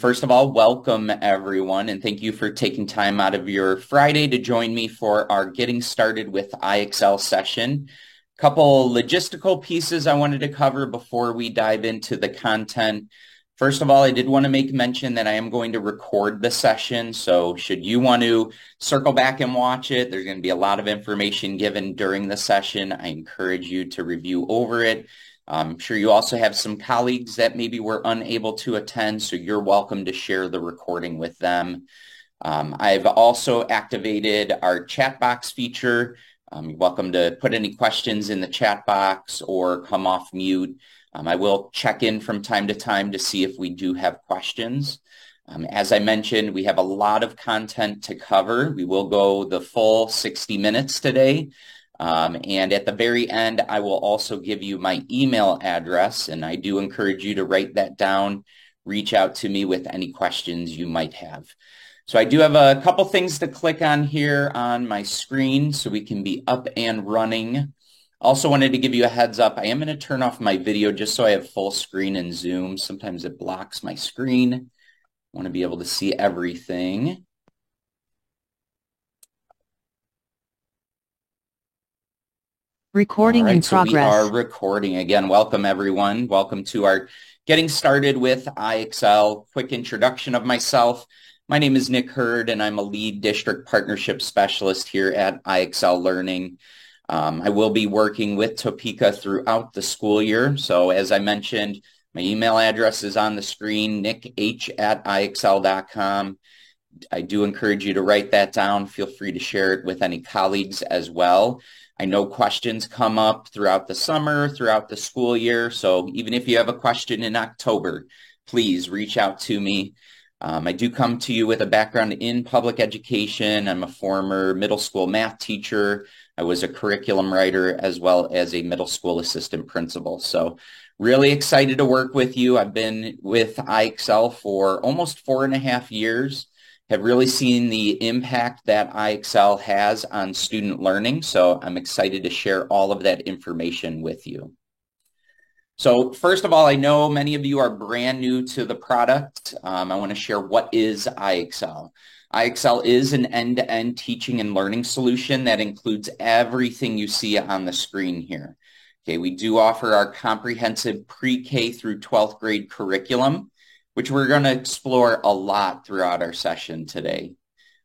First of all, welcome everyone, and thank you for taking time out of your Friday to join me for our Getting Started with IXL session. Couple logistical pieces I wanted to cover before we dive into the content. First of all, I did want to make mention that I am going to record the session, so should you want to circle back and watch it, there's going to be a lot of information given during the session. I encourage you to review over it. I'm sure you also have some colleagues that maybe were unable to attend, so you're welcome to share the recording with them. I've also activated our chat box feature. You're welcome to put any questions in the chat box or come off mute. I will check in from time to time to see if we do have questions. As I mentioned, we have a lot of content to cover. We will go the full 60 minutes today. And at the very end, I will also give you my email address, and I do encourage you to write that down, reach out to me with any questions you might have. So I do have a couple things to click on here on my screen so we can be up and running. Also wanted to give you a heads up. I am going to turn off my video just so I have full screen in Zoom. Sometimes it blocks my screen. I want to be able to see everything. Recording in progress. So we are recording. Again, welcome everyone. Welcome to our Getting Started with IXL. Quick introduction of myself. My name is Nick Hurd, and I'm a lead district partnership specialist here at IXL Learning. I will be working with Topeka throughout the school year. So as I mentioned, my email address is on the screen, nicch@ixl.com. I do encourage you to write that down. Feel free to share it with any colleagues as well. I know questions come up throughout the summer, throughout the school year. So even if you have a question in October, please reach out to me. I do come to you with a background in public education. I'm a former middle school math teacher. I was a curriculum writer as well as a middle school assistant principal. So really excited to work with you. I've been with IXL for almost 4.5 years. Have really seen the impact that IXL has on student learning. So I'm excited to share all of that information with you. So first of all, I know many of you are brand new to the product. I want to share what is IXL. IXL is an end-to-end teaching and learning solution that includes everything you see on the screen here. Okay, we do offer our comprehensive pre-K through 12th grade curriculum, which we're going to explore a lot throughout our session today.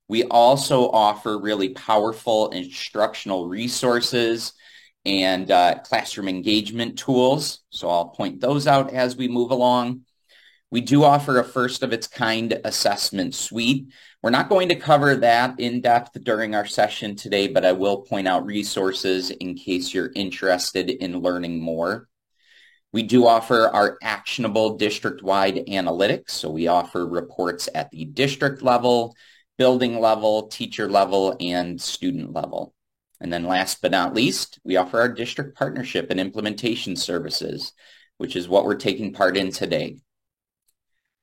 We also offer really powerful instructional resources and classroom engagement tools. So I'll point those out as we move along. We do offer a first of its kind assessment suite. We're not going to cover that in depth during our session today, but I will point out resources in case you're interested in learning more. We do offer our actionable district-wide analytics. So we offer reports at the district level, building level, teacher level, and student level. And then last but not least, we offer our district partnership and implementation services, which is what we're taking part in today.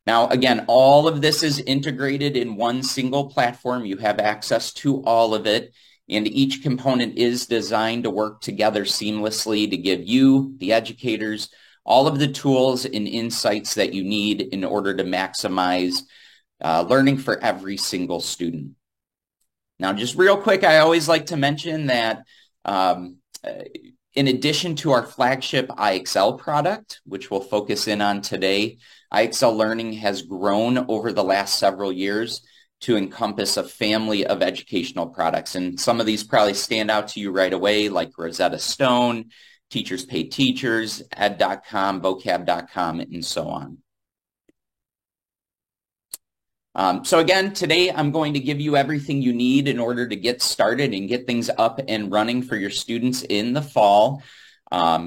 Now, again, all of this is integrated in one single platform. You have access to all of it. And each component is designed to work together seamlessly to give you, the educators, all of the tools and insights that you need in order to maximize learning for every single student. Now, just real quick, I always like to mention that in addition to our flagship IXL product, which we'll focus in on today, IXL Learning has grown over the last several years to encompass a family of educational products. And some of these probably stand out to you right away, like Rosetta Stone, Teachers Pay Teachers, ed.com, vocab.com, and so on. So again, today I'm going to give you everything you need in order to get started and get things up and running for your students in the fall.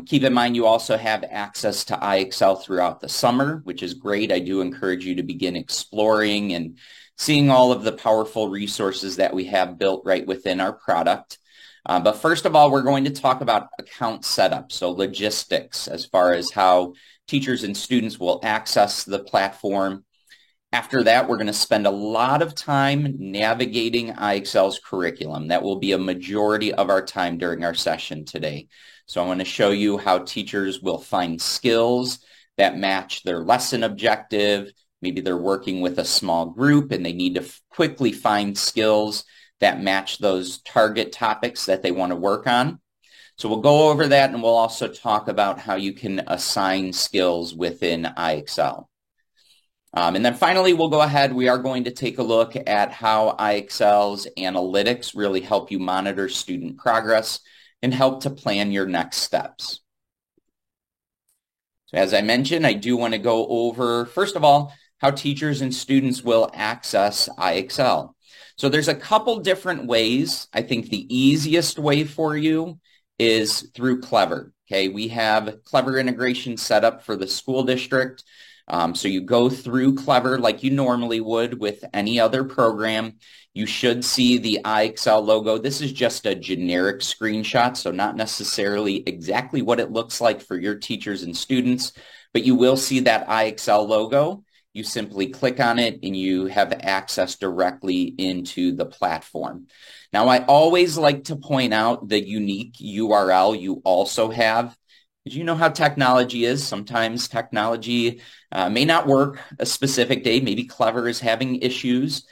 Keep in mind you also have access to IXL throughout the summer, which is great. I do encourage you to begin exploring and seeing all of the powerful resources that we have built right within our product. But first of all, we're going to talk about account setup, so logistics as far as how teachers and students will access the platform. After that, we're going to spend a lot of time navigating IXL's curriculum. That will be a majority of our time during our session today. So I want to show you how teachers will find skills that match their lesson objective, Maybe they're working with a small group and they need to quickly find skills that match those target topics that they want to work on. So we'll go over that, and we'll also talk about how you can assign skills within IXL. And then finally, we'll go ahead. We are going to take a look at how IXL's analytics really help you monitor student progress and help to plan your next steps. So as I mentioned, I do want to go over, first of all, how teachers and students will access IXL. So there's a couple different ways. I think the easiest way for you is through Clever. Okay, we have Clever integration set up for the school district. So you go through Clever like you normally would with any other program. You should see the IXL logo. This is just a generic screenshot, so not necessarily exactly what it looks like for your teachers and students, but you will see that IXL logo. You simply click on it and you have access directly into the platform. Now, I always like to point out the unique URL you also have. Because you know how technology is. Sometimes technology may not work a specific day. Maybe Clever is having issues.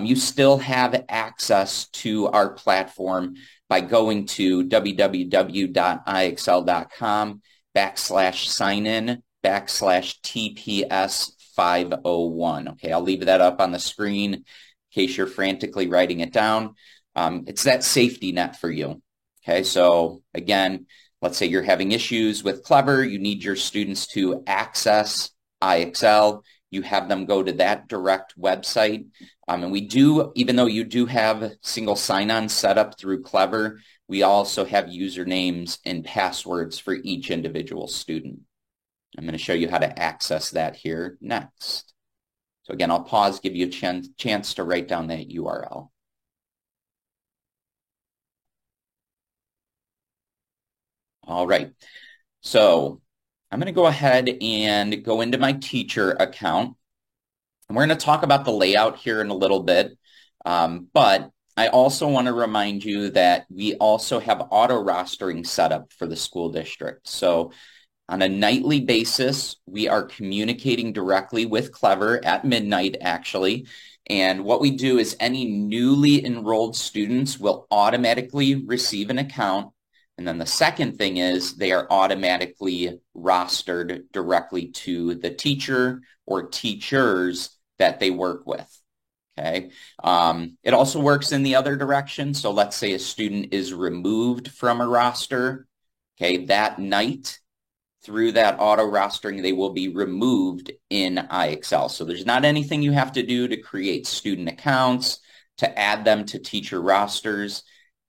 You still have access to our platform by going to www.ixl.com/signin/TPS501. Okay, I'll leave that up on the screen in case you're frantically writing it down. It's that safety net for you. Okay, so again, let's say you're having issues with Clever, you need your students to access IXL, you have them go to that direct website. And we do, even though you do have single sign-on set up through Clever, we also have usernames and passwords for each individual student. I'm going to show you how to access that here next. So again, I'll pause, give you a chance to write down that URL. All right, so I'm going to go ahead and go into my teacher account. And we're going to talk about the layout here in a little bit, but I also want to remind you that we also have auto rostering set up for the school district. So on a nightly basis, we are communicating directly with Clever at midnight, actually. And what we do is any newly enrolled students will automatically receive an account. And then the second thing is they are automatically rostered directly to the teacher or teachers that they work with. Okay. It also works in the other direction. So let's say a student is removed from a roster. Okay. That night, through that auto rostering, they will be removed in IXL. So there's not anything you have to do to create student accounts, to add them to teacher rosters.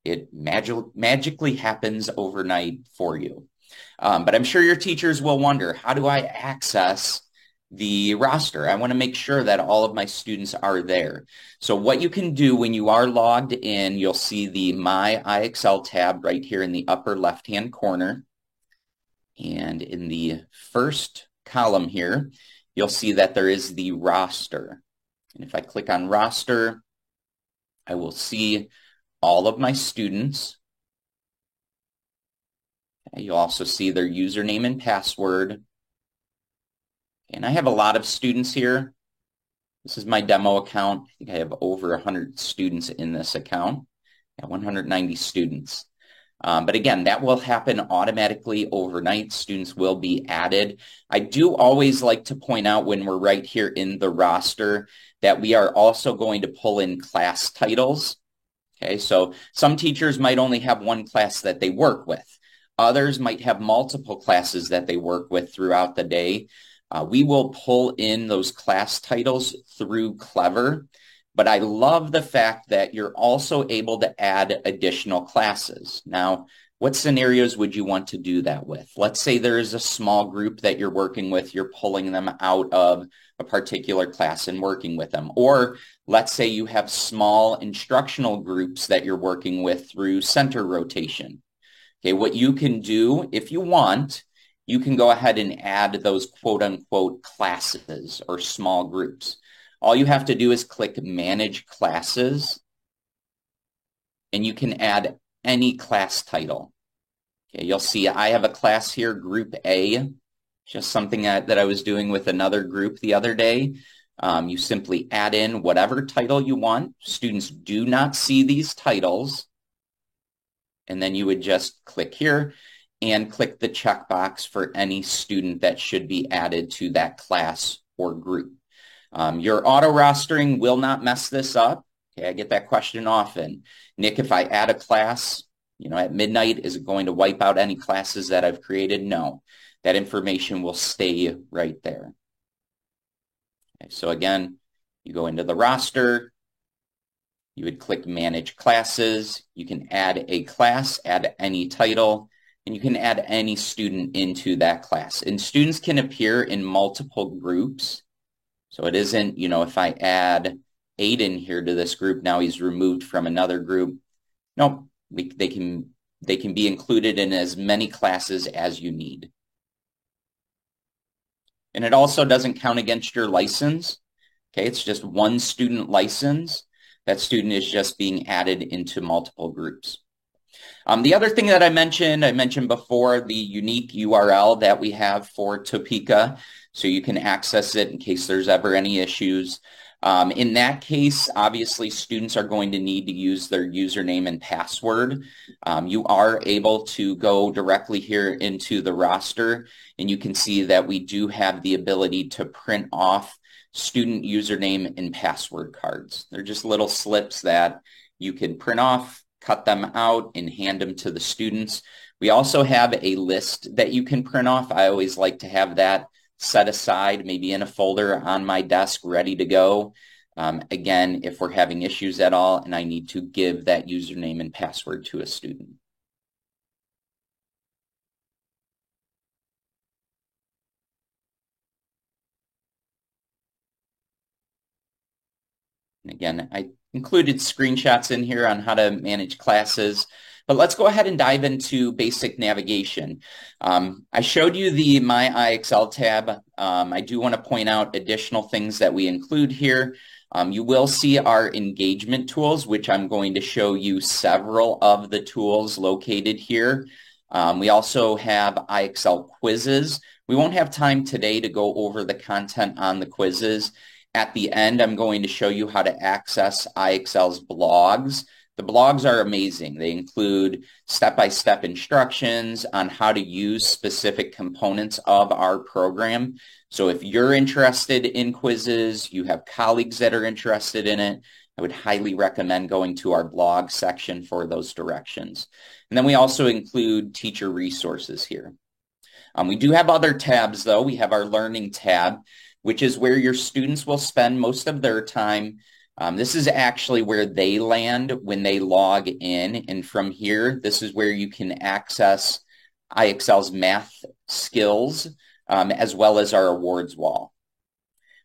It magically happens overnight for you. But I'm sure your teachers will wonder, how do I access the roster? I want to make sure that all of my students are there. So what you can do when you are logged in, you'll see the My IXL tab right here in the upper left-hand corner. And in the first column here, you'll see that there is the roster. And if I click on roster, I will see all of my students. Okay, you'll also see their username and password. And I have a lot of students here. This is my demo account. I think I have over 100 students in this account. 190 students. But again, that will happen automatically overnight. Students will be added. I do always like to point out when we're right here in the roster that we are also going to pull in class titles. Okay, so some teachers might only have one class that they work with. Others might have multiple classes that they work with throughout the day. We will pull in those class titles through Clever, but I love the fact that you're also able to add additional classes. Now, what scenarios would you want to do that with? Let's say there is a small group that you're working with, you're pulling them out of a particular class and working with them. Or let's say you have small instructional groups that you're working with through center rotation. Okay, what you can do, if you want, you can go ahead and add those quote-unquote classes or small groups. All you have to do is click Manage Classes, and you can add any class title. Okay, you'll see I have a class here, Group A, just something that I was doing with another group the other day. You simply add in whatever title you want. Students do not see these titles. And then you would just click here and click the checkbox for any student that should be added to that class or group. Your auto rostering will not mess this up. Okay, I get that question often. Nick, if I add a class, at midnight, is it going to wipe out any classes that I've created? No, that information will stay right there. Okay, so again, you go into the roster, you would click Manage Classes. You can add a class, add any title, and you can add any student into that class. And students can appear in multiple groups. So it isn't, if I add Aiden here to this group, now he's removed from another group. No, they can be included in as many classes as you need. And it also doesn't count against your license. Okay, it's just one student license. That student is just being added into multiple groups. The other thing that I mentioned before, the unique URL that we have for Topeka, so you can access it in case there's ever any issues. In that case, obviously, students are going to need to use their username and password. You are able to go directly here into the roster, and you can see that we do have the ability to print off student username and password cards. They're just little slips that you can print off, cut them out, and hand them to the students. We also have a list that you can print off. I always like to have that set aside, maybe in a folder on my desk, ready to go. Again, if we're having issues at all and I need to give that username and password to a student. And again, I included screenshots in here on how to manage classes, but let's go ahead and dive into basic navigation. I showed you the My IXL tab. I do want to point out additional things that we include here. You will see our engagement tools, which I'm going to show you several of the tools located here. We also have IXL quizzes. We won't have time today to go over the content on the quizzes. At the end, I'm going to show you how to access IXL's blogs. The blogs are amazing. They include step-by-step instructions on how to use specific components of our program. So if you're interested in quizzes, you have colleagues that are interested in it, I would highly recommend going to our blog section for those directions. And then we also include teacher resources here. We do have other tabs, though. We have our learning tab, which is where your students will spend most of their time. This is actually where they land when they log in. And from here, this is where you can access IXL's math skills, as well as our awards wall.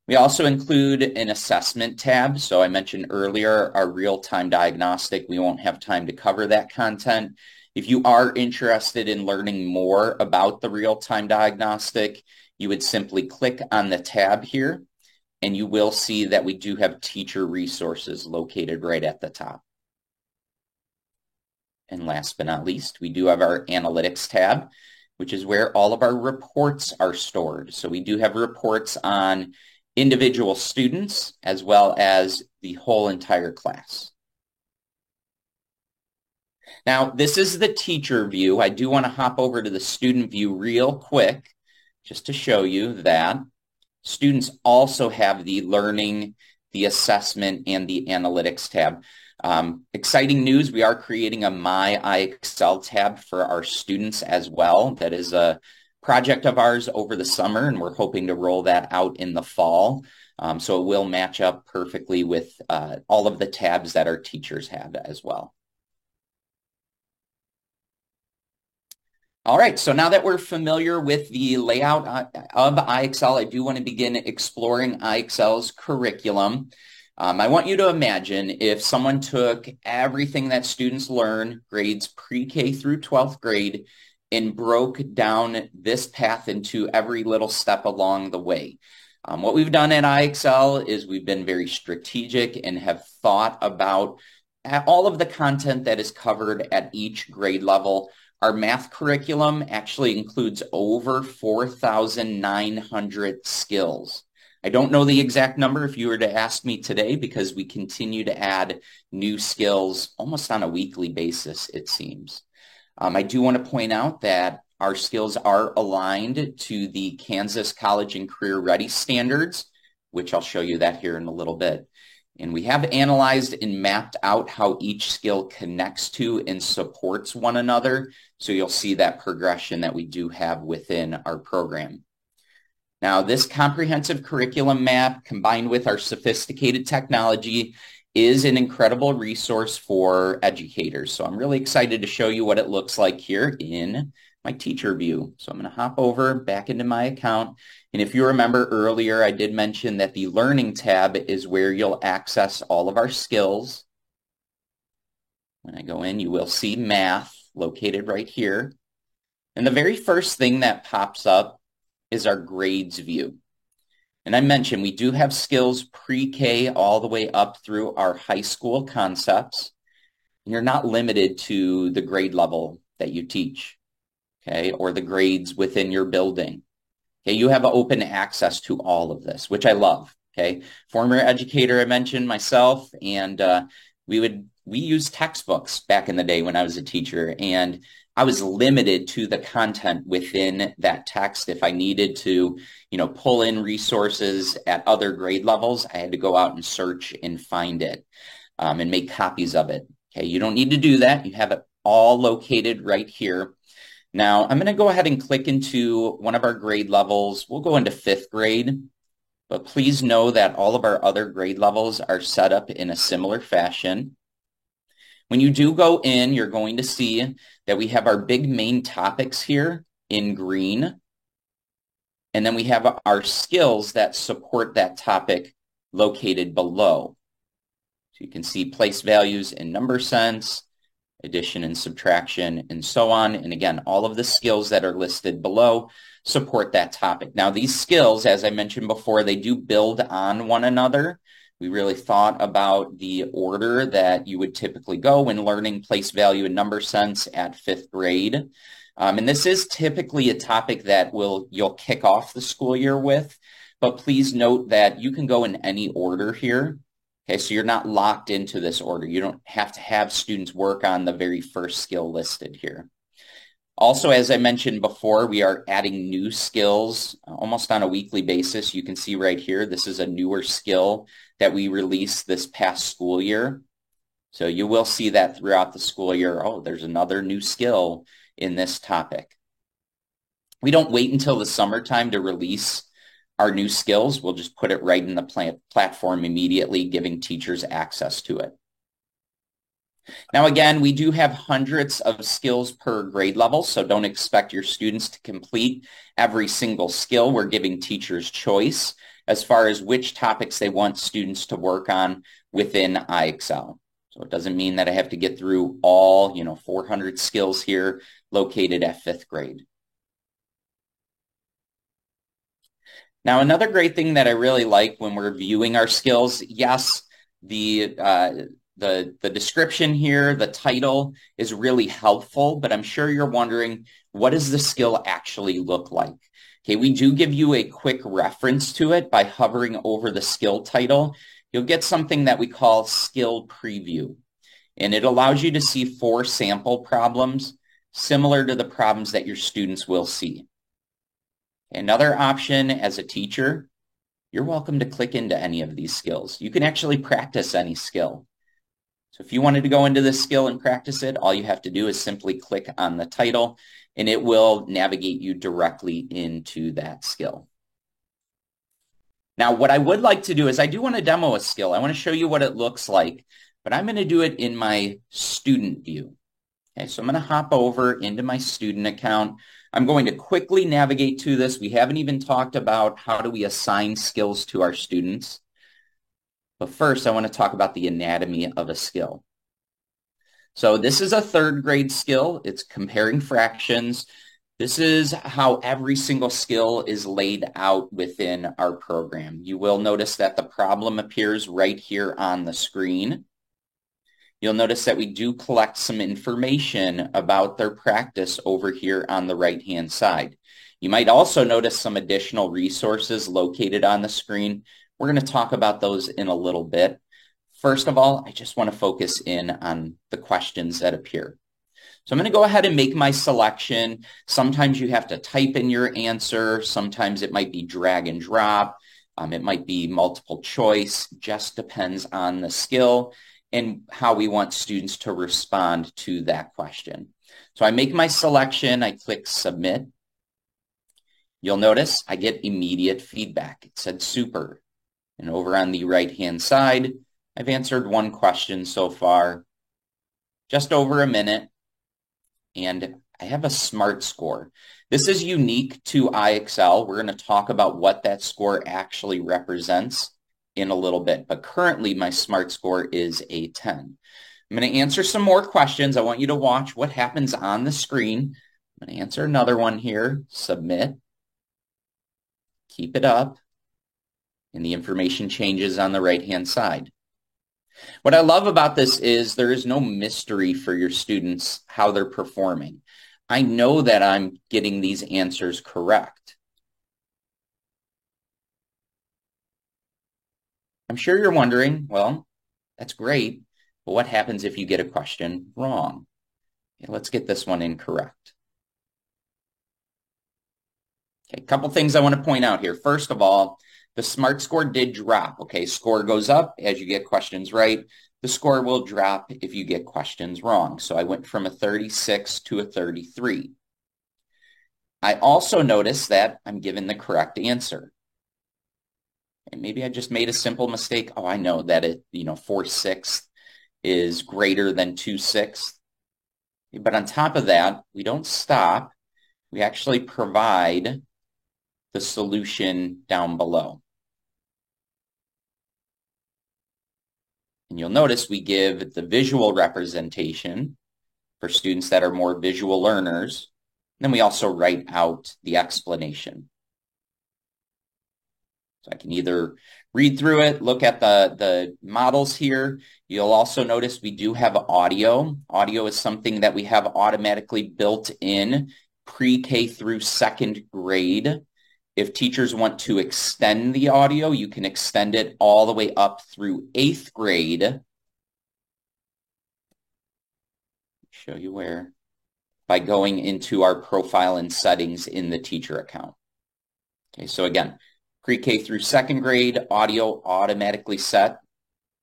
We also include an assessment tab. So I mentioned earlier our real-time diagnostic. We won't have time to cover that content. If you are interested in learning more about the real-time diagnostic, you would simply click on the tab here, and you will see that we do have teacher resources located right at the top. And last but not least, we do have our analytics tab, which is where all of our reports are stored. So we do have reports on individual students as well as the whole entire class. Now, this is the teacher view. I do want to hop over to the student view real quick, just to show you that students also have the learning, the assessment, and the analytics tab. Exciting news, we are creating a My IXL tab for our students as well. That is a project of ours over the summer, and we're hoping to roll that out in the fall. So it will match up perfectly with all of the tabs that our teachers have as well. All right, so now that we're familiar with the layout of IXL, I do want to begin exploring IXL's curriculum. I want you to imagine if someone took everything that students learn, grades pre-K through 12th grade, and broke down this path into every little step along the way. What we've done at IXL is we've been very strategic and have thought about all of the content that is covered at each grade level. Our math curriculum actually includes over 4,900 skills. I don't know the exact number if you were to ask me today because we continue to add new skills almost on a weekly basis, it seems. I do want to point out that our skills are aligned to the Kansas College and Career Ready standards, which I'll show you that here in a little bit. And we have analyzed and mapped out how each skill connects to and supports one another. So you'll see that progression that we do have within our program. Now, this comprehensive curriculum map combined with our sophisticated technology is an incredible resource for educators. So I'm really excited to show you what it looks like here in my teacher view. So I'm going to hop over back into my account. And if you remember earlier, I did mention that the Learning tab is where you'll access all of our skills. When I go in, you will see Math located right here. And the very first thing that pops up is our grades view. And I mentioned we do have skills pre-K all the way up through our high school concepts. And you're not limited to the grade level that you teach, okay, or the grades within your building. Okay, you have open access to all of this, which I love, okay. Former educator, I mentioned myself, and we used textbooks back in the day when I was a teacher, and I was limited to the content within that text. If I needed to, pull in resources at other grade levels, I had to go out and search and find it and make copies of it. Okay, you don't need to do that. You have it all located right here. Now, I'm going to go ahead and click into one of our grade levels. We'll go into 5th grade, but please know that all of our other grade levels are set up in a similar fashion. When you do go in, you're going to see that we have our big main topics here in green, and then we have our skills that support that topic located below. So you can see place values in number sense, addition and subtraction, and so on. And again, all of the skills that are listed below support that topic. Now, these skills, as I mentioned before, they do build on one another. We really thought about the order that you would typically go when learning place value and number sense at 5th grade. And this is typically a topic that you'll kick off the school year with, but please note that you can go in any order here. Okay, so you're not locked into this order. You don't have to have students work on the very first skill listed here. Also, as I mentioned before, we are adding new skills almost on a weekly basis. You can see right here, this is a newer skill that we released this past school year. So you will see that throughout the school year. Oh, there's another new skill in this topic. We don't wait until the summertime to release our new skills. We'll just put it right in the platform immediately, giving teachers access to it. Now, again, we do have hundreds of skills per grade level, so don't expect your students to complete every single skill. We're giving teachers choice as far as which topics they want students to work on within iExcel. So it doesn't mean that I have to get through all, 400 skills here located at 5th grade. Now, another great thing that I really like when we're viewing our skills, yes, the description here, the title is really helpful, but I'm sure you're wondering, what does the skill actually look like? Okay, we do give you a quick reference to it by hovering over the skill title. You'll get something that we call skill preview, and it allows you to see 4 sample problems similar to the problems that your students will see. Another option as a teacher, you're welcome to click into any of these skills. You can actually practice any skill. So if you wanted to go into this skill and practice it, all you have to do is simply click on the title and it will navigate you directly into that skill. Now, what I would like to do is I do want to demo a skill. I want to show you what it looks like, but I'm going to do it in my student view. Okay, so I'm going to hop over into my student account. I'm going to quickly navigate to this. We haven't even talked about how do we assign skills to our students. But first, I want to talk about the anatomy of a skill. So this is a 3rd grade skill. It's comparing fractions. This is how every single skill is laid out within our program. You will notice that the problem appears right here on the screen. You'll notice that we do collect some information about their practice over here on the right-hand side. You might also notice some additional resources located on the screen. We're going to talk about those in a little bit. First of all, I just want to focus in on the questions that appear. So I'm going to go ahead and make my selection. Sometimes you have to type in your answer. Sometimes it might be drag and drop. It might be multiple choice. Just depends on the skill and how we want students to respond to that question. So I make my selection. I click submit. You'll notice I get immediate feedback. It said super. And over on the right-hand side, I've answered one question so far, just over a minute. And I have a SMART score. This is unique to IXL. We're going to talk about what that score actually represents in a little bit. But currently, my SMART score is a 10. I'm going to answer some more questions. I want you to watch what happens on the screen. I'm going to answer another one here. Submit. Keep it up. And the information changes on the right-hand side. What I love about this is there is no mystery for your students how they're performing. I know that I'm getting these answers correct. I'm sure you're wondering, well, that's great, but what happens if you get a question wrong? Okay, let's get this one incorrect. Okay, a couple things I want to point out here. First of all, the SMART score did drop. Okay, score goes up as you get questions right. The score will drop if you get questions wrong. So I went from a 36 to a 33. I also noticed that I'm given the correct answer. And maybe I just made a simple mistake. Oh, I know that 4/6 is greater than 2/6. But on top of that, we don't stop. We actually provide the solution down below. And you'll notice we give the visual representation for students that are more visual learners. Then we also write out the explanation. So I can either read through it, look at the models here. You'll also notice we do have audio. Audio is something that we have automatically built in pre-K through second grade. If teachers want to extend the audio, you can extend it all the way up through 8th grade. Show you where. By going into our profile and settings in the teacher account. Okay, so again, pre-K through second grade, audio automatically set.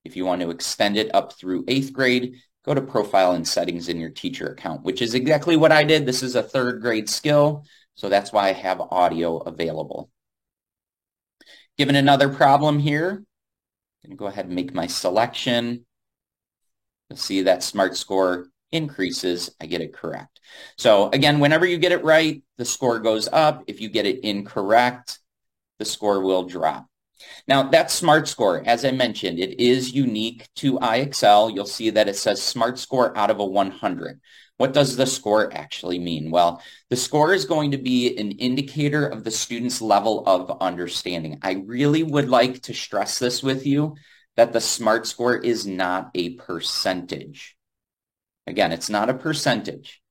If you want to extend it up through 8th grade, go to profile and settings in your teacher account, which is exactly what I did. This is a 3rd grade skill. So that's why I have audio available. Given another problem here, I'm going to go ahead and make my selection. You'll see that SMART score increases. I get it correct. So again, whenever you get it right, the score goes up. If you get it incorrect, the score will drop. Now that SMART score, as I mentioned, it is unique to IXL. You'll see that it says SMART score out of a 100. What does the score actually mean? Well, the score is going to be an indicator of the student's level of understanding. I really would like to stress this with you, that the SMART score is not a percentage. Again, it's not a percentage.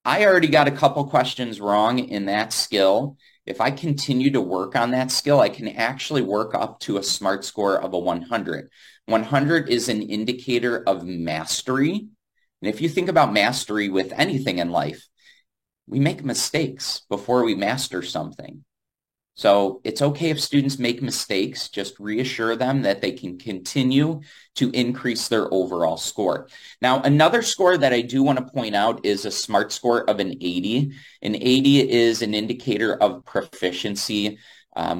I already got a couple questions wrong in that skill. If I continue to work on that skill, I can actually work up to a SMART score of a 100. 100 is an indicator of mastery. And if you think about mastery with anything in life, we make mistakes before we master something. So it's okay if students make mistakes, just reassure them that they can continue to increase their overall score. Now, another score that I do want to point out is a SMART score of an 80. An 80 is an indicator of proficiency.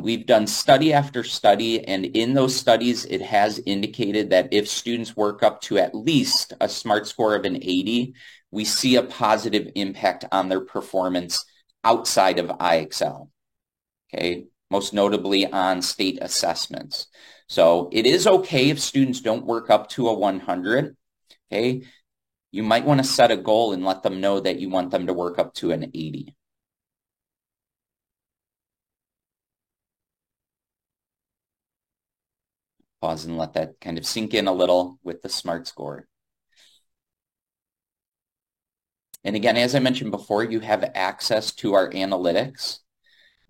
We've done study after study, and in those studies, it has indicated that if students work up to at least a SMART score of an 80, we see a positive impact on their performance outside of IXL. Okay, most notably on state assessments. So it is okay if students don't work up to a 100. Okay, you might want to set a goal and let them know that you want them to work up to an 80. Pause and let that kind of sink in a little with the SMART score. And again, as I mentioned before, you have access to our analytics.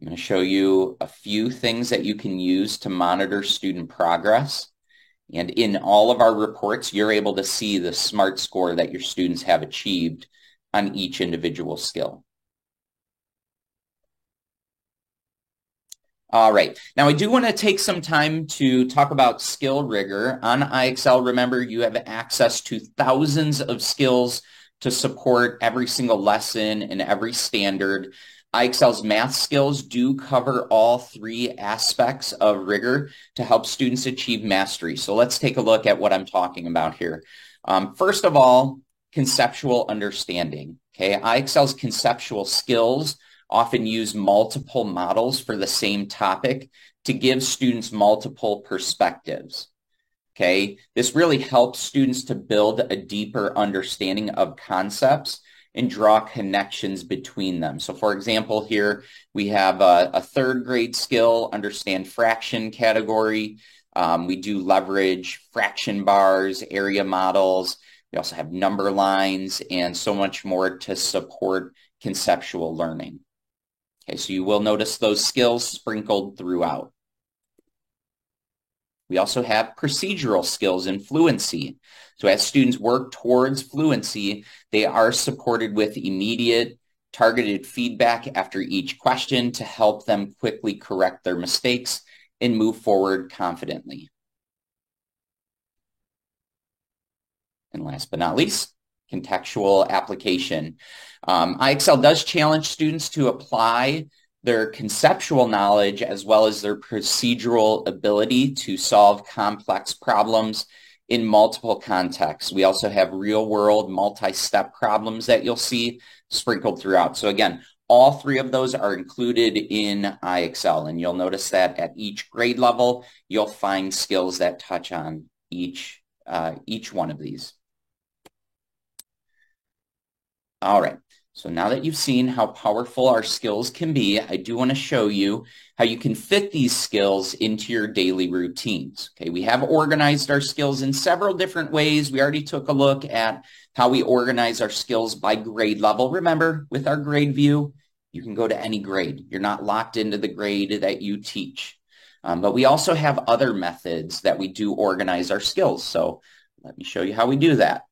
I'm going to show you a few things that you can use to monitor student progress. And in all of our reports, you're able to see the SMART score that your students have achieved on each individual skill. All right. Now, I do want to take some time to talk about skill rigor. On IXL, remember, you have access to thousands of skills to support every single lesson and every standard. IXL's math skills do cover all three aspects of rigor to help students achieve mastery. So let's take a look at what I'm talking about here. First of all, conceptual understanding. Okay, IXL's conceptual skills often use multiple models for the same topic to give students multiple perspectives. Okay, this really helps students to build a deeper understanding of concepts and draw connections between them. So for example, here we have a third grade skill, understand fraction category. We do leverage fraction bars, area models. We also have number lines and so much more to support conceptual learning. Okay, so you will notice those skills sprinkled throughout. We also have procedural skills and fluency. So as students work towards fluency, they are supported with immediate targeted feedback after each question to help them quickly correct their mistakes and move forward confidently. And last but not least, contextual application. IXL does challenge students to apply their conceptual knowledge as well as their procedural ability to solve complex problems in multiple contexts. We also have real-world multi-step problems that you'll see sprinkled throughout. So again, all three of those are included in IXL, and you'll notice that at each grade level, you'll find skills that touch on each one of these. All right, so now that you've seen how powerful our skills can be, I do want to show you how you can fit these skills into your daily routines. Okay, we have organized our skills in several different ways. We already took a look at how we organize our skills by grade level. Remember, with our grade view, you can go to any grade. You're not locked into the grade that you teach. But we also have other methods that we do organize our skills. So let me show you how we do that.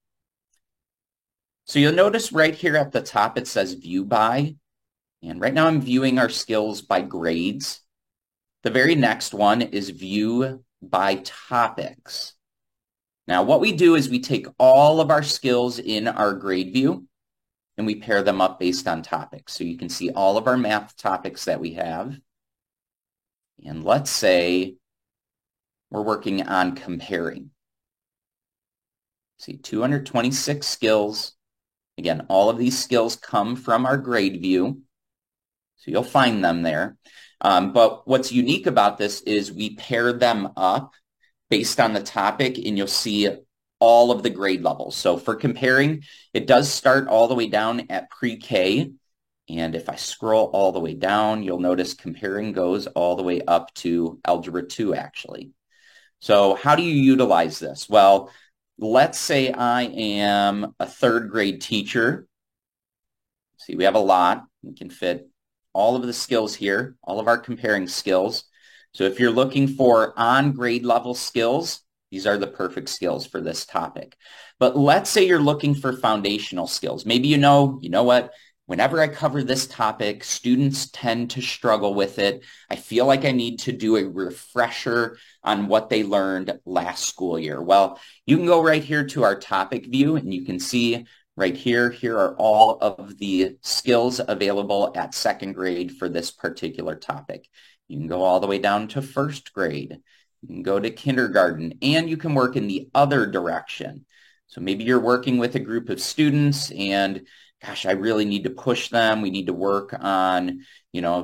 So you'll notice right here at the top, it says view by, and right now I'm viewing our skills by grades. The very next one is view by topics. Now what we do is we take all of our skills in our grade view and we pair them up based on topics. So you can see all of our math topics that we have. And let's say we're working on comparing. See, 226 skills. Again, all of these skills come from our grade view, so you'll find them there. But what's unique about this is we pair them up based on the topic, and you'll see all of the grade levels. So for comparing, it does start all the way down at pre-K, and if I scroll all the way down, you'll notice comparing goes all the way up to Algebra 2, actually. So how do you utilize this? Well, let's say I am a third grade teacher. See, we have a lot. We can fit all of the skills here, all of our comparing skills. So if you're looking for on grade level skills, these are the perfect skills for this topic. But let's say you're looking for foundational skills. Maybe you know what? Whenever I cover this topic, students tend to struggle with it. I feel like I need to do a refresher on what they learned last school year. Well, you can go right here to our topic view and you can see right here, here are all of the skills available at second grade for this particular topic. You can go all the way down to first grade. You can go to kindergarten, and you can work in the other direction. So maybe you're working with a group of students and gosh, I really need to push them. We need to work on,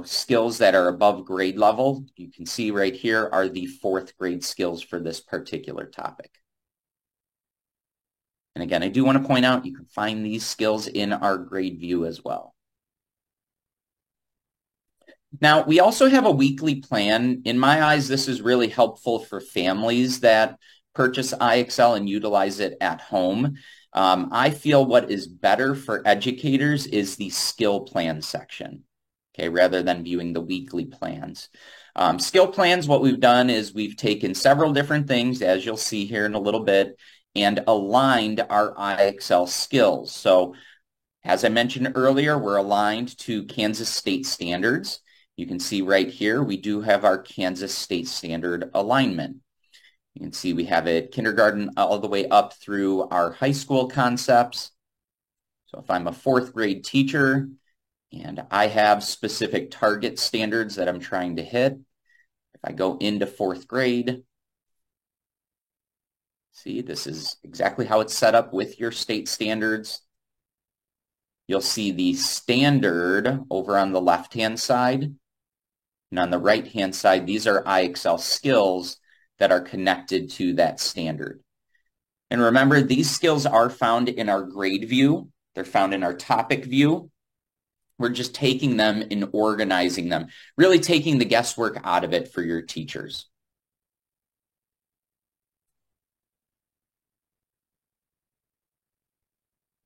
skills that are above grade level. You can see right here are the fourth grade skills for this particular topic. And again, I do want to point out you can find these skills in our grade view as well. Now, we also have a weekly plan. In my eyes, this is really helpful for families that purchase IXL and utilize it at home. I feel what is better for educators is the skill plan section, okay, rather than viewing the weekly plans. Skill plans, what we've done is we've taken several different things, as you'll see here in a little bit, and aligned our IXL skills. So as I mentioned earlier, we're aligned to Kansas State standards. You can see right here, we do have our Kansas State standard alignment. You can see we have it kindergarten all the way up through our high school concepts. So if I'm a 4th grade teacher and I have specific target standards that I'm trying to hit, if I go into 4th grade, see, this is exactly how it's set up with your state standards. You'll see the standard over on the left-hand side. And on the right-hand side, these are IXL skills that are connected to that standard. And remember, these skills are found in our grade view. They're found in our topic view. We're just taking them and organizing them, really taking the guesswork out of it for your teachers.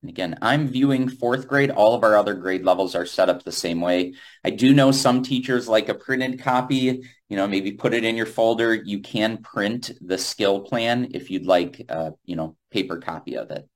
And again, I'm viewing 4th grade. All of our other grade levels are set up the same way. I do know some teachers like a printed copy, maybe put it in your folder. You can print the skill plan if you'd like, paper copy of it.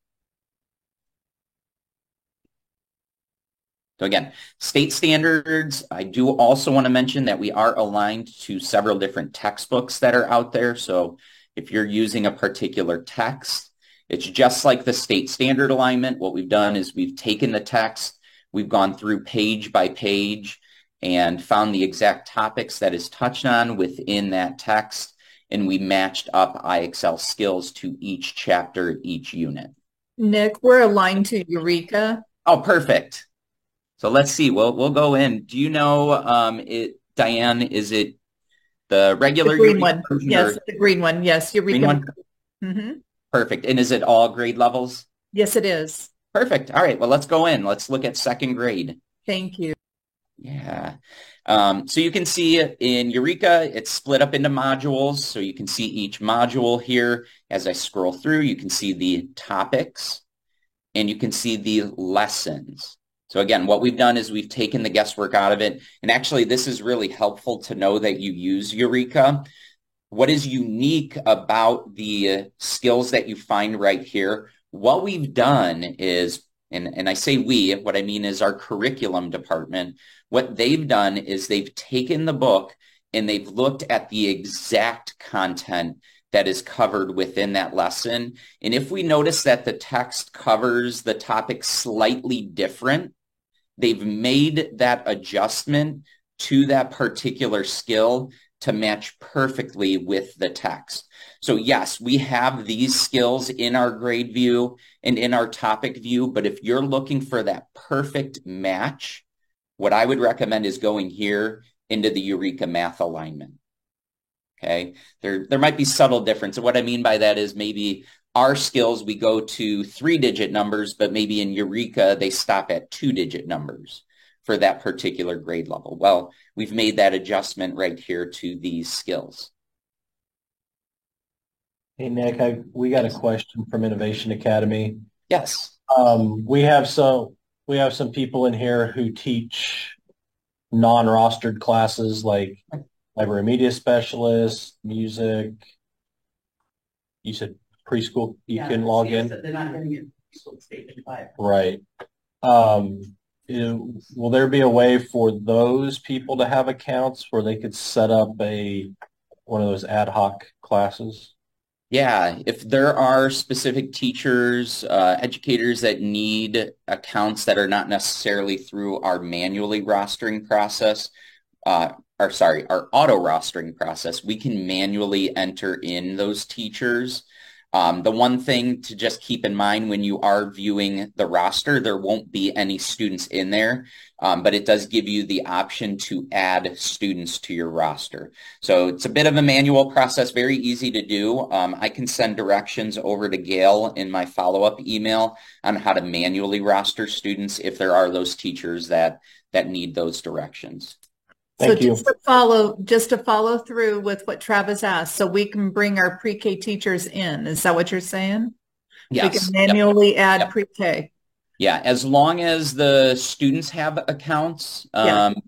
So again, state standards, I do also want to mention that we are aligned to several different textbooks that are out there. So if you're using a particular text, it's just like the state standard alignment. What we've done is we've taken the text, we've gone through page by page and found the exact topics that is touched on within that text, and we matched up IXL skills to each chapter, each unit. Nick, we're aligned to Eureka. Oh, perfect. So let's see. We'll go in. Do you know, Diane, is it the regular green one? Yes, the green one. Yes, Eureka. Green one? Mm-hmm. Perfect. And is it all grade levels? Yes, it is. Perfect. All right. Well, let's go in. Let's look at 2nd grade. Thank you. Yeah. So you can see in Eureka, it's split up into modules. So you can see each module here. As I scroll through, you can see the topics and you can see the lessons. So again, what we've done is we've taken the guesswork out of it. And actually, this is really helpful to know that you use Eureka. What is unique about the skills that you find right here, what we've done is, and I say we, what I mean is our curriculum department, what they've done is they've taken the book and they've looked at the exact content that is covered within that lesson. And if we notice that the text covers the topic slightly different, they've made that adjustment to that particular skill to match perfectly with the text. So yes, we have these skills in our grade view and in our topic view, but if you're looking for that perfect match, what I would recommend is going here into the Eureka math alignment. Okay, there might be subtle difference. And what I mean by that is maybe our skills, we go to 3-digit numbers, but maybe in Eureka, they stop at 2-digit numbers for that particular grade level. Well, we've made that adjustment right here to these skills. Hey, Nick, we got a question from Innovation Academy. Yes. We have some people in here who teach non-rostered classes like library media specialist, music. You said preschool, you can log in? They're not getting it preschool stage 5. Right. Will there be a way for those people to have accounts where they could set up one of those ad hoc classes? Yeah, if there are specific teachers, educators that need accounts that are not necessarily through our manually rostering process, our auto rostering process, we can manually enter in those teachers. The one thing to just keep in mind when you are viewing the roster, there won't be any students in there, but it does give you the option to add students to your roster. So it's a bit of a manual process, very easy to do. I can send directions over to Gail in my follow-up email on how to manually roster students if there are those teachers that need those directions. Thank you. Just to follow through with what Travis asked, so we can bring our pre-K teachers in. Is that what you're saying? Yes. We can manually add pre-K. Yeah, as long as the students have accounts,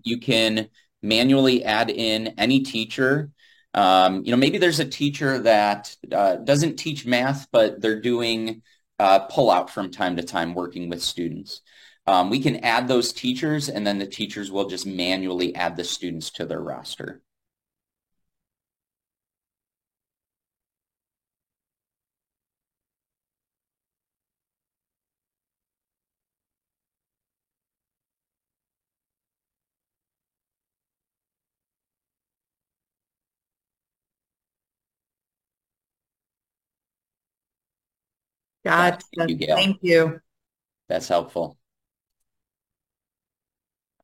you can manually add in any teacher. Maybe there's a teacher that doesn't teach math, but they're doing pull-out from time to time working with students. We can add those teachers, and then the teachers will just manually add the students to their roster. Gotcha. Thank you. That's helpful.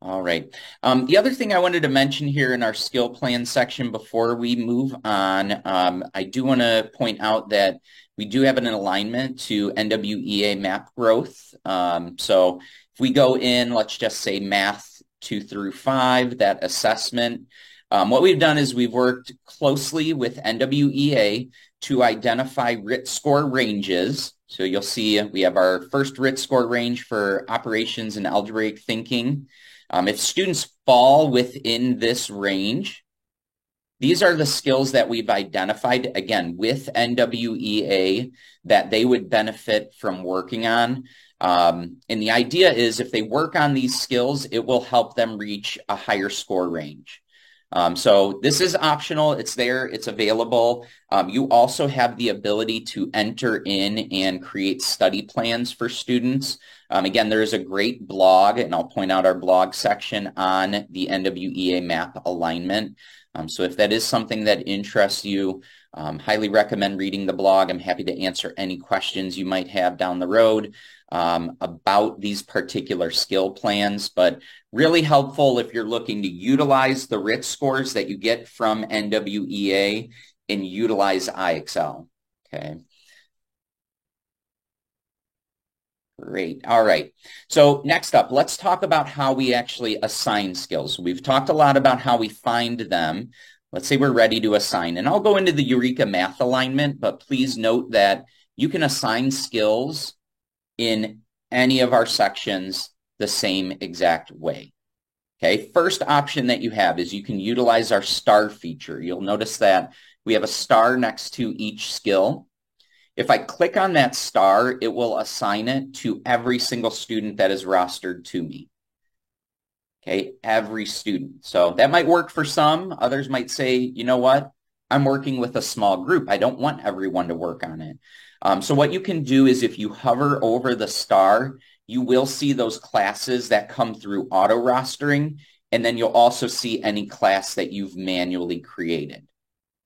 All right. The other thing I wanted to mention here in our skill plan section before we move on, I do want to point out that we do have an alignment to NWEA MAP growth. So if we go in, let's just say math 2 through 5, that assessment, what we've done is we've worked closely with NWEA to identify RIT score ranges. So you'll see we have our first RIT score range for operations and algebraic thinking. If students fall within this range, these are the skills that we've identified, again, with NWEA that they would benefit from working on. And the idea is if they work on these skills, it will help them reach a higher score range. So this is optional. It's there. It's available. You also have the ability to enter in and create study plans for students. Again, there is a great blog, and I'll point out our blog section on the NWEA MAP alignment. So if that is something that interests you, highly recommend reading the blog. I'm happy to answer any questions you might have down the road about these particular skill plans, but really helpful if you're looking to utilize the RIT scores that you get from NWEA and utilize IXL. Okay. Great. All right. So next up, let's talk about how we actually assign skills. We've talked a lot about how we find them. Let's say we're ready to assign, and I'll go into the Eureka Math alignment, but please note that you can assign skills in any of our sections the same exact way. Okay, first option that you have is you can utilize our star feature. You'll notice that we have a star next to each skill. If I click on that star, it will assign it to every single student that is rostered to me. Okay, every student. So that might work for some. Others might say, you know what? I'm working with a small group. I don't want everyone to work on it. So what you can do is if you hover over the star, you will see those classes that come through auto rostering, and then you'll also see any class that you've manually created.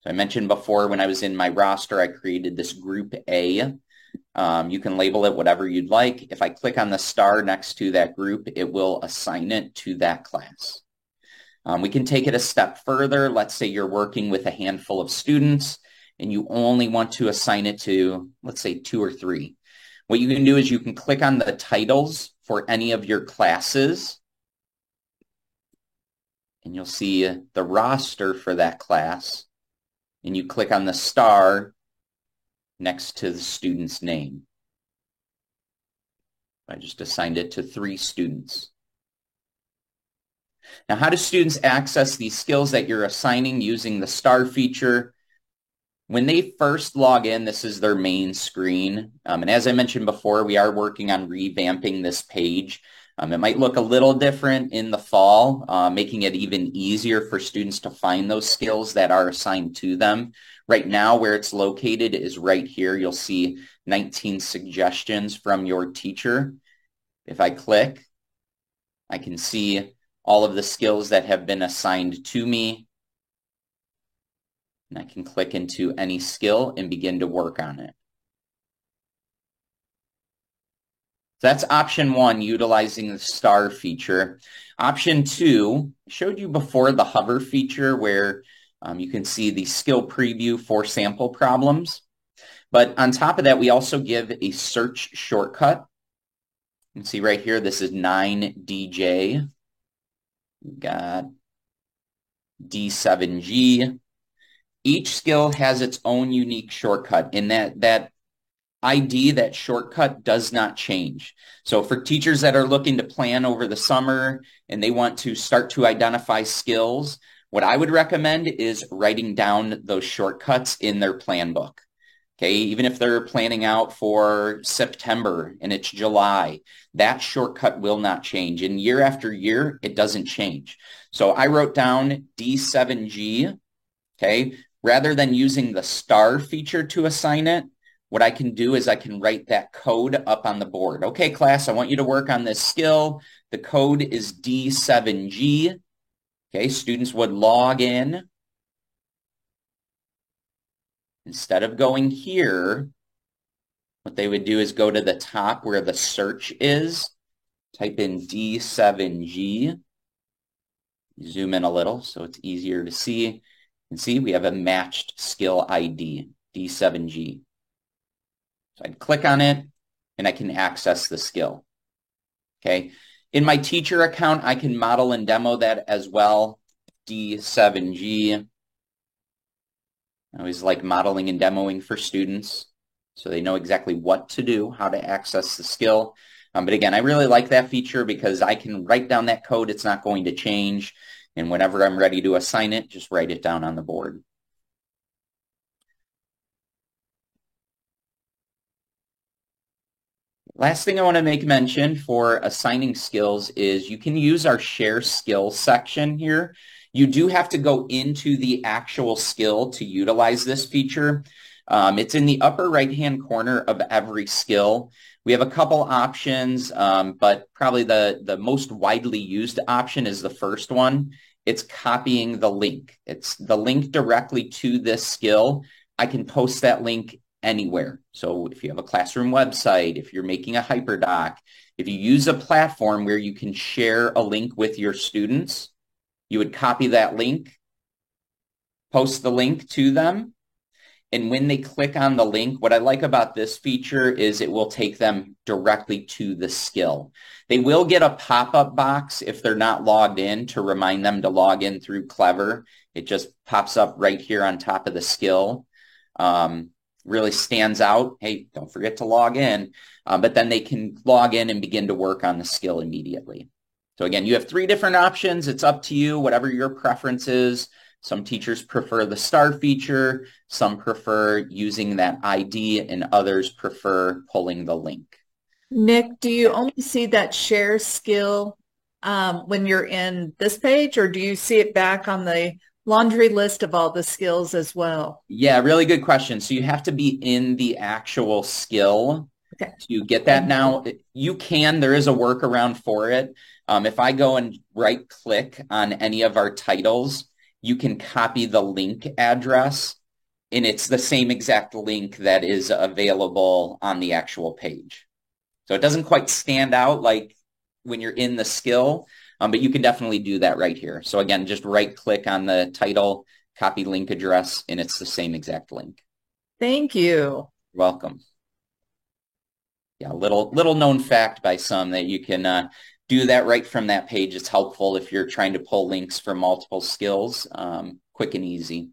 So I mentioned before when I was in my roster, I created this group A. You can label it whatever you'd like. If I click on the star next to that group, it will assign it to that class. We can take it a step further. Let's say you're working with a handful of students and you only want to assign it to, let's say, 2 or 3. What you can do is you can click on the titles for any of your classes, and you'll see the roster for that class, and you click on the star next to the student's name. I just assigned it to 3 students. Now, how do students access these skills that you're assigning using the star feature? When they first log in, this is their main screen. And as I mentioned before, we are working on revamping this page. It might look a little different in the fall, making it even easier for students to find those skills that are assigned to them. Right now, where it's located is right here. You'll see 19 suggestions from your teacher. If I click, I can see all of the skills that have been assigned to me. And I can click into any skill and begin to work on it. So that's option 1, utilizing the star feature. Option 2, I showed you before the hover feature where you can see the skill preview for sample problems. But on top of that, we also give a search shortcut. You can see right here, this is 9DJ. We've got D7G. Each skill has its own unique shortcut, and that ID, that shortcut, does not change. So for teachers that are looking to plan over the summer and they want to start to identify skills, what I would recommend is writing down those shortcuts in their plan book. Okay, even if they're planning out for September and it's July, that shortcut will not change. And year after year, it doesn't change. So I wrote down D7G, okay? Rather than using the star feature to assign it, what I can do is I can write that code up on the board. Okay, class, I want you to work on this skill. The code is D7G. Okay, students would log in. Instead of going here, what they would do is go to the top where the search is, type in D7G, zoom in a little so it's easier to see. And see, we have a matched skill ID, D7G. So I'd click on it and I can access the skill. Okay. In my teacher account, I can model and demo that as well, D7G. I always like modeling and demoing for students so they know exactly what to do, how to access the skill. But again, I really like that feature because I can write down that code. It's not going to change. And whenever I'm ready to assign it, just write it down on the board. Last thing I want to make mention for assigning skills is you can use our share skills section here. You do have to go into the actual skill to utilize this feature. It's in the upper right-hand corner of every skill. We have a couple options, but probably the most widely used option is the first one. It's copying the link. It's the link directly to this skill. I can post that link anywhere. So if you have a classroom website, if you're making a hyperdoc, if you use a platform where you can share a link with your students, you would copy that link, post the link to them, and when they click on the link, what I like about this feature is it will take them directly to the skill. They will get a pop-up box if they're not logged in to remind them to log in through Clever. It just pops up right here on top of the skill. Really stands out. Hey, don't forget to log in. But then they can log in and begin to work on the skill immediately. So again, you have 3 different options. It's up to you, whatever your preference is. Some teachers prefer the star feature. Some prefer using that ID, and others prefer pulling the link. Nick, do you only see that share skill when you're in this page, or do you see it back on the laundry list of all the skills as well? Yeah, really good question. So you have to be in the actual skill to get that. Now, you can, there is a workaround for it. If I go and right click on any of our titles, you can copy the link address, and it's the same exact link that is available on the actual page. So it doesn't quite stand out like when you're in the skill, but you can definitely do that right here. So again, just right click on the title, copy link address, and it's the same exact link. Thank you. You're welcome. Yeah, little known fact by some that you can do that right from that page. It's helpful if you're trying to pull links for multiple skills, quick and easy.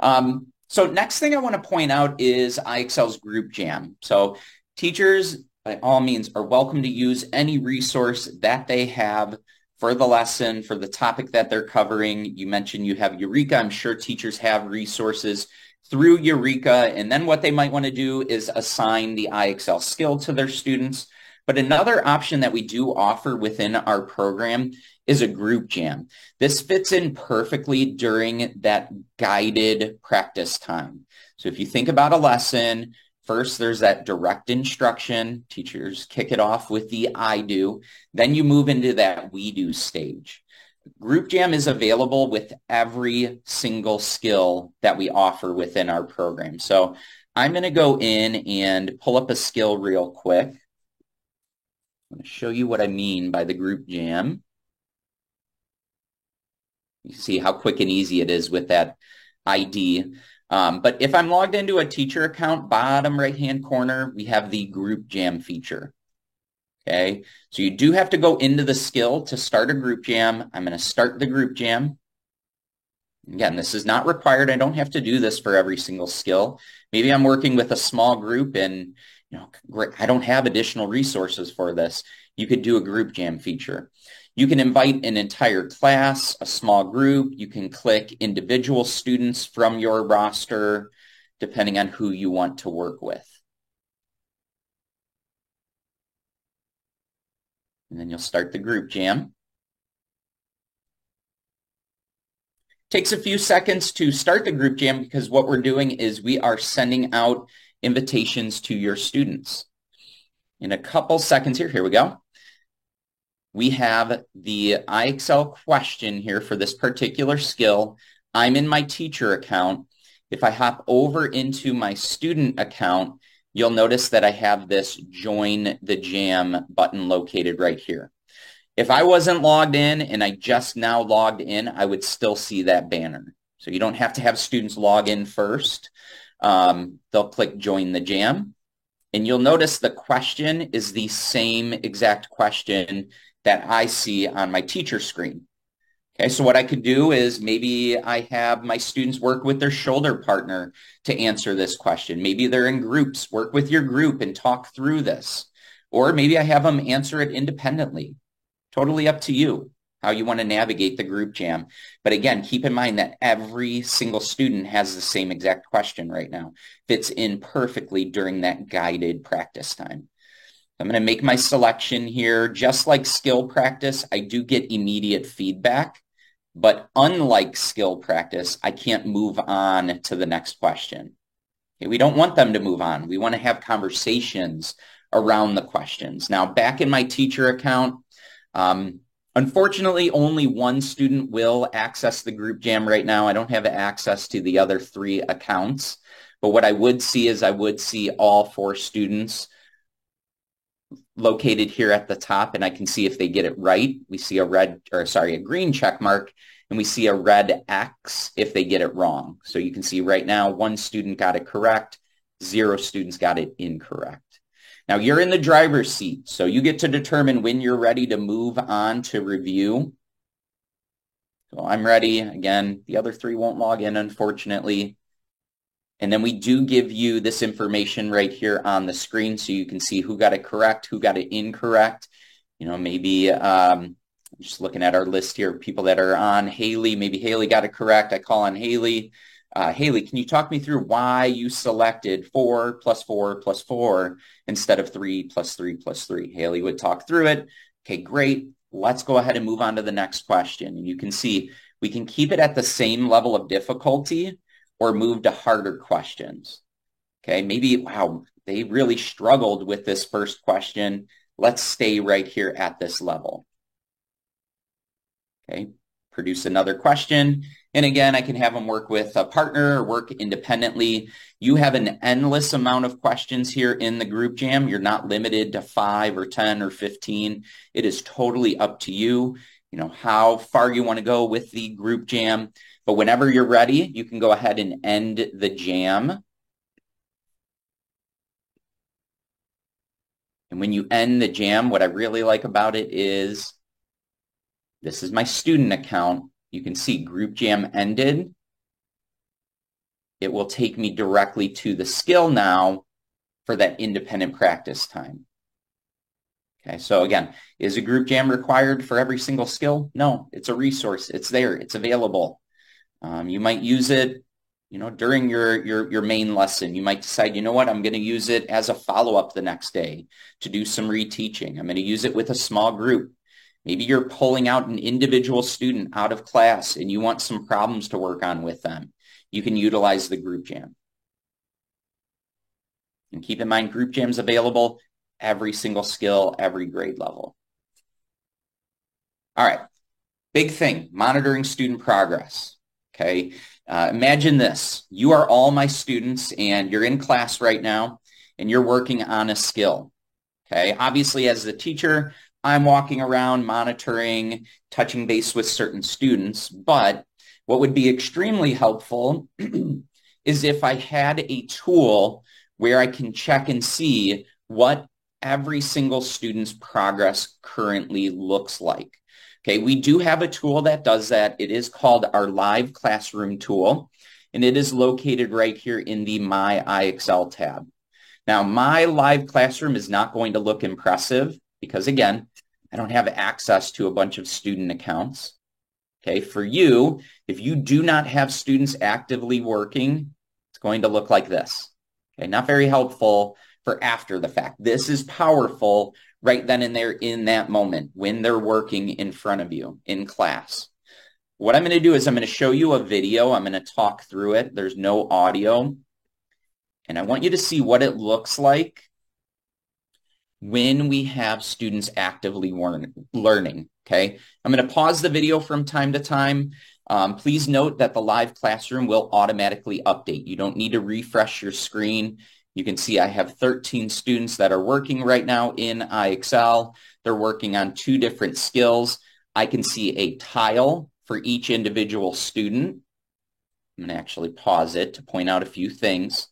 So next thing I want to point out is IXL's Group Jam. So teachers, by all means, are welcome to use any resource that they have for the lesson, for the topic that they're covering. You mentioned you have Eureka. I'm sure teachers have resources through Eureka. And then what they might want to do is assign the IXL skill to their students. But another option that we do offer within our program is a group jam. This fits in perfectly during that guided practice time. So if you think about a lesson, first there's that direct instruction. Teachers kick it off with the I do. Then you move into that we do stage. Group Jam is available with every single skill that we offer within our program. So I'm going to go in and pull up a skill real quick. I'm going to show you what I mean by the Group Jam. You see how quick and easy it is with that ID. But if I'm logged into a teacher account, bottom right-hand corner, we have the Group Jam feature. Okay, so you do have to go into the skill to start a group jam. I'm going to start the group jam. Again, this is not required. I don't have to do this for every single skill. Maybe I'm working with a small group and I don't have additional resources for this. You could do a group jam feature. You can invite an entire class, a small group. You can click individual students from your roster, depending on who you want to work with. And then you'll start the group jam. Takes a few seconds to start the group jam because what we're doing is we are sending out invitations to your students. In a couple seconds here we go. We have the IXL question here for this particular skill. I'm in my teacher account. If I hop over into my student account, you'll notice that I have this join the jam button located right here. If I wasn't logged in and I just now logged in, I would still see that banner. So you don't have to have students log in first. They'll click join the jam. And you'll notice the question is the same exact question that I see on my teacher screen. Okay, so what I could do is maybe I have my students work with their shoulder partner to answer this question. Maybe they're in groups, work with your group and talk through this. Or maybe I have them answer it independently. Totally up to you how you want to navigate the group jam. But again, keep in mind that every single student has the same exact question right now. Fits in perfectly during that guided practice time. I'm going to make my selection here. Just like skill practice, I do get immediate feedback, but unlike skill practice, I can't move on to the next question. Okay, we don't want them to move on. We want to have conversations around the questions. Now, back in my teacher account, unfortunately, only one student will access the group jam right now. I don't have access to the other 3 accounts, but what I would see is I would see all 4 students located here at the top, and I can see if they get it right. We see a green check mark, and we see a red X if they get it wrong. So you can see right now 1 student got it correct, 0 students got it incorrect. Now you're in the driver's seat, so you get to determine when you're ready to move on to review. So I'm ready. Again, the other 3 won't log in, unfortunately. And then we do give you this information right here on the screen so you can see who got it correct, who got it incorrect. Maybe just looking at our list here, people that are on Haley, maybe Haley got it correct. I call on Haley. Haley, can you talk me through why you selected 4 + 4 + 4 instead of 3 + 3 + 3? Haley would talk through it. Okay, great. Let's go ahead and move on to the next question. And you can see we can keep it at the same level of difficulty or move to harder questions. Okay, maybe, wow, they really struggled with this first question. Let's stay right here at this level. Okay, produce another question. And again, I can have them work with a partner or work independently. You have an endless amount of questions here in the group jam. You're not limited to 5 or 10 or 15. It is totally up to you, how far you want to go with the group jam. But whenever you're ready, you can go ahead and end the jam. And when you end the jam, what I really like about it is this is my student account. You can see group jam ended. It will take me directly to the skill now for that independent practice time. Okay, so again, is a group jam required for every single skill? No, it's a resource. It's there. It's available. You might use it, during your main lesson. You might decide, you know what, I'm going to use it as a follow-up the next day to do some reteaching. I'm going to use it with a small group. Maybe you're pulling out an individual student out of class and you want some problems to work on with them. You can utilize the group jam. And keep in mind, group jam's available every single skill, every grade level. All right, big thing, monitoring student progress. Okay, imagine this. You are all my students and you're in class right now and you're working on a skill. Okay, obviously as the teacher, I'm walking around monitoring, touching base with certain students, but what would be extremely helpful is if I had a tool where I can check and see what every single student's progress currently looks like. Okay, we do have a tool that does that. It is called our Live Classroom tool, and it is located right here in the My IXL tab. Now, my Live Classroom is not going to look impressive because, again, I don't have access to a bunch of student accounts. Okay, for you, if you do not have students actively working, it's going to look like this. Okay, not very helpful for after the fact. This is powerful right then and there in that moment when they're working in front of you in class. What I'm going to do is I'm going to show you a video. I'm going to talk through it. There's no audio. And I want you to see what it looks like when we have students actively learning. Okay, I'm going to pause the video from time to time. Please note that the Live Classroom will automatically update. You don't need to refresh your screen. You can see I have 13 students that are working right now in IXL. They're working on 2 different skills. I can see a tile for each individual student. I'm going to actually pause it to point out a few things.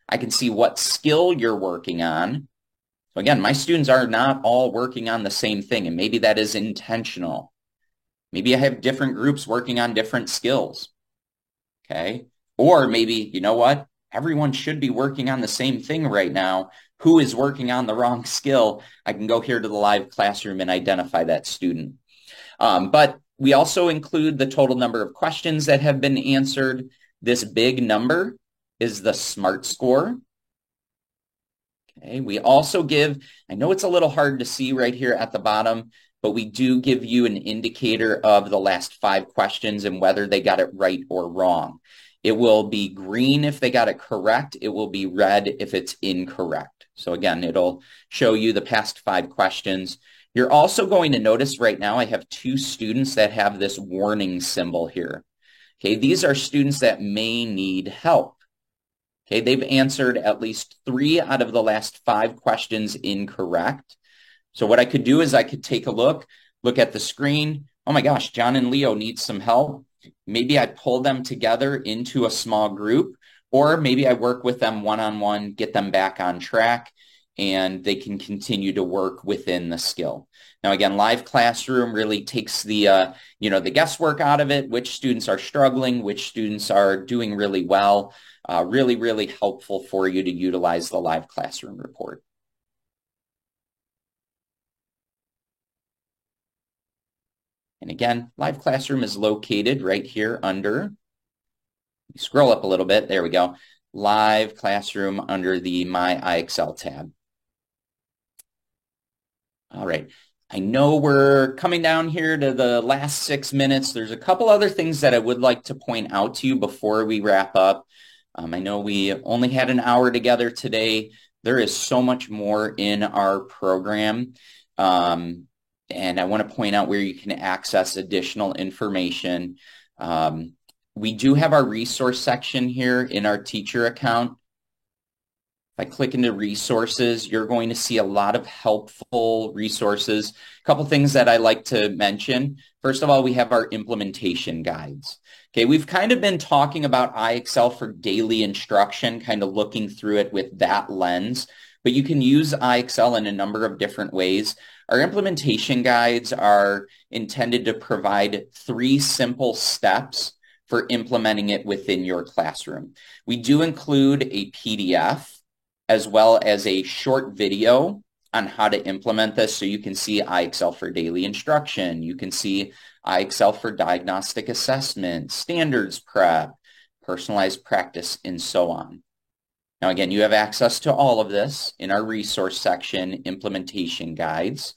I can see what skill you're working on. So again, my students are not all working on the same thing, and maybe that is intentional. Maybe I have different groups working on different skills. Okay. Or maybe, you know what? Everyone should be working on the same thing right now. Who is working on the wrong skill? I can go here to the Live Classroom and identify that student. But we also include the total number of questions that have been answered. This big number is the SMART score. Okay, we also give, I know it's a little hard to see right here at the bottom, but we do give you an indicator of the last 5 questions and whether they got it right or wrong. It will be green if they got it correct. It will be red if it's incorrect. So again, it'll show you the past 5 questions. You're also going to notice right now I have 2 students that have this warning symbol here. Okay, these are students that may need help. Okay, they've answered at least 3 out of the last 5 questions incorrect. So what I could do is I could take a look at the screen. Oh my gosh, John and Leo need some help. Maybe I pull them together into a small group, or maybe I work with them one-on-one, get them back on track, and they can continue to work within the skill. Now, again, Live Classroom really takes the, the guesswork out of it, which students are struggling, which students are doing really well. Really, really helpful for you to utilize the Live Classroom report. And again, Live Classroom is located right here under, scroll up a little bit, there we go, Live Classroom under the My IXL tab. All right, I know we're coming down here to the last 6 minutes. There's a couple other things that I would like to point out to you before we wrap up. I know we only had an hour together today. There is so much more in our program. And I want to point out where you can access additional information. We do have our resource section here in our teacher account. If I click into resources, you're going to see a lot of helpful resources. A couple things that I like to mention. First of all, we have our implementation guides. Okay, we've kind of been talking about IXL for daily instruction, kind of looking through it with that lens, but you can use IXL in a number of different ways. Our implementation guides are intended to provide 3 simple steps for implementing it within your classroom. We do include a PDF as well as a short video on how to implement this. So you can see IXL for daily instruction. You can see IXL for diagnostic assessment, standards prep, personalized practice, and so on. Now, again, you have access to all of this in our resource section, implementation guides.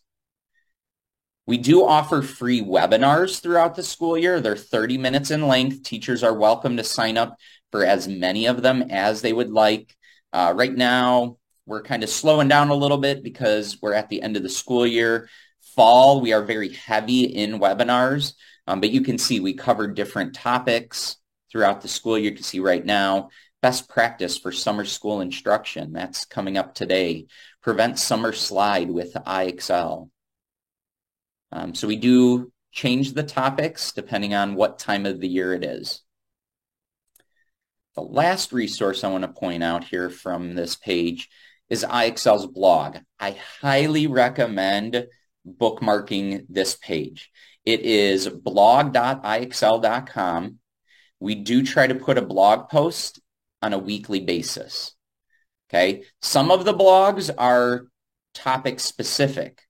We do offer free webinars throughout the school year. They're 30 minutes in length. Teachers are welcome to sign up for as many of them as they would like. Right now, we're kind of slowing down a little bit because we're at the end of the school year. Fall, we are very heavy in webinars, but you can see we covered different topics throughout the school year. You can see right now, best practice for summer school instruction. That's coming up today. Prevent summer slide with IXL. So we do change the topics depending on what time of the year it is. The last resource I want to point out here from this page is IXL's blog. I highly recommend bookmarking this page. It is blog.ixl.com. We do try to put a blog post on a weekly basis. Okay. Some of the blogs are topic specific.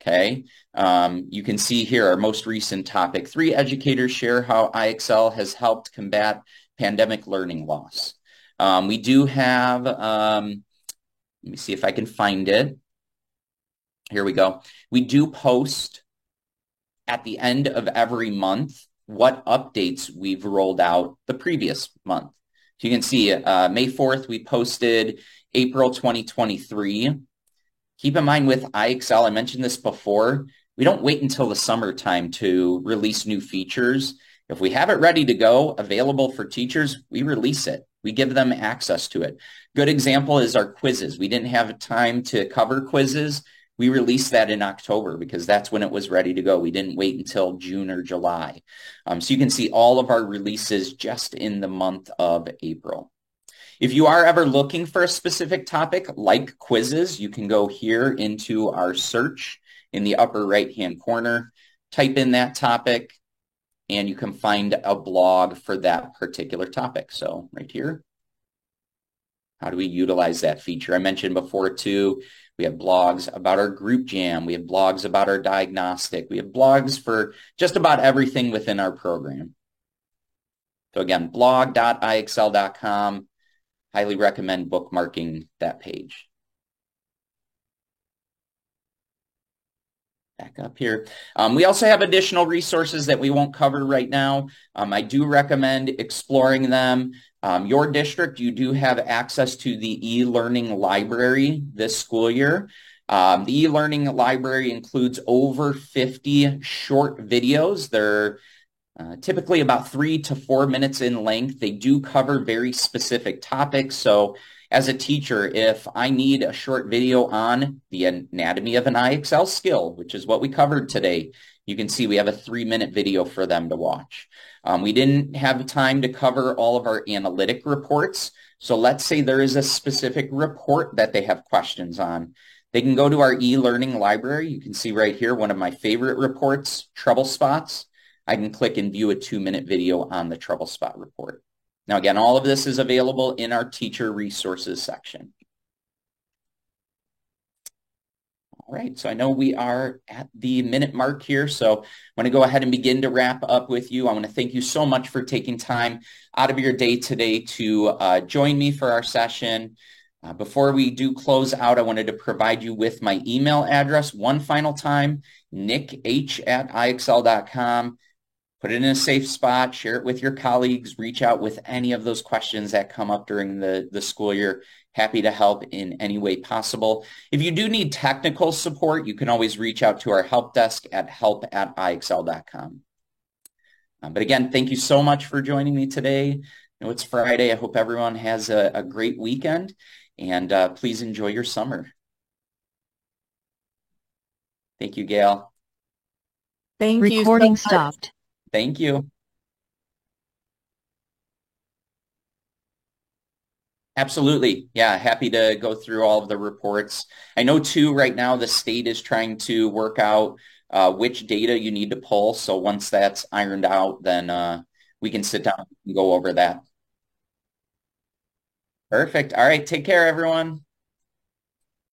Okay. You can see here our most recent topic, 3 educators share how IXL has helped combat pandemic learning loss. We do have, let me see if I can find it. Here we go. We do post at the end of every month what updates we've rolled out the previous month. So you can see May 4th, we posted April 2023. Keep in mind with IXL, I mentioned this before, we don't wait until the summertime to release new features. If we have it ready to go, available for teachers, we release it. We give them access to it. Good example is our quizzes. We didn't have time to cover quizzes. We released that in October because that's when it was ready to go. We didn't wait until June or July. So you can see all of our releases just in the month of April. If you are ever looking for a specific topic like quizzes, you can go here into our search in the upper right-hand corner, type in that topic, and you can find a blog for that particular topic. So right here, how do we utilize that feature? I mentioned before too, we have blogs about our group jam. We have blogs about our diagnostic. We have blogs for just about everything within our program. So again, blog.ixl.com. Highly recommend bookmarking that page. Back up here. We also have additional resources that we won't cover right now. I do recommend exploring them. Your district, you do have access to the e-learning library this school year. The e-learning library includes over 50 short videos. They're typically about 3 to 4 minutes in length. They do cover very specific topics. So as a teacher, if I need a short video on the anatomy of an IXL skill, which is what we covered today, you can see we have a 3-minute video for them to watch. We didn't have time to cover all of our analytic reports. So let's say there is a specific report that they have questions on. They can go to our e-learning library. You can see right here, one of my favorite reports, trouble spots. I can click and view a 2-minute video on the trouble spot report. Now, again, all of this is available in our teacher resources section. All right, so I know we are at the minute mark here, so I'm going to go ahead and begin to wrap up with you. I want to thank you so much for taking time out of your day today to join me for our session. Before we do close out, I wanted to provide you with my email address one final time, nickh@ixl.com. Put it in a safe spot, share it with your colleagues, reach out with any of those questions that come up during the school year. Happy to help in any way possible. If you do need technical support, you can always reach out to our help desk at help@ixl.com. But again, thank you so much for joining me today. I know it's Friday. I hope everyone has a great weekend, and please enjoy your summer. Thank you, Gail. Thank you. Recording stopped. Thank you. Absolutely. Yeah, happy to go through all of the reports. I know too, right now the state is trying to work out which data you need to pull. So once that's ironed out, then we can sit down and go over that. Perfect. All right. Take care, everyone.